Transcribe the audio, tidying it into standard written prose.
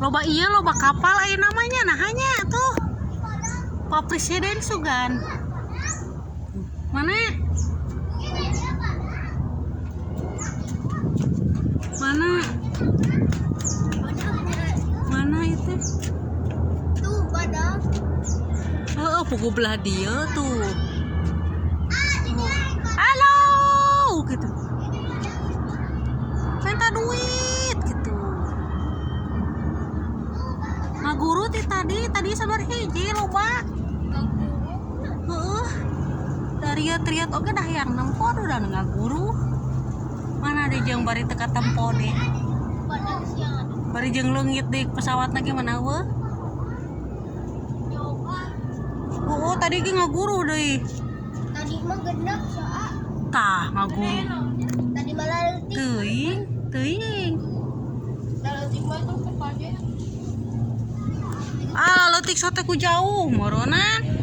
Loba iya loba kapal aya namanya nah hanya tuh Pak Presiden sugan mana mana itu tuh pada pugu belah dia tuh halo gitu minta duit gitu ngaguru tadi sabar hiji loba dari triat oke dah yang nempor udah ngaguru mana ada jeung bari teka tempo deh bari jeung leungit di pesawat lagi mana weh tadi ge ngaguru deui tadi mah gendap soal tah ngaguru tadi malah teuing leutik mah itu kepaje leutik sote ku jauh moronan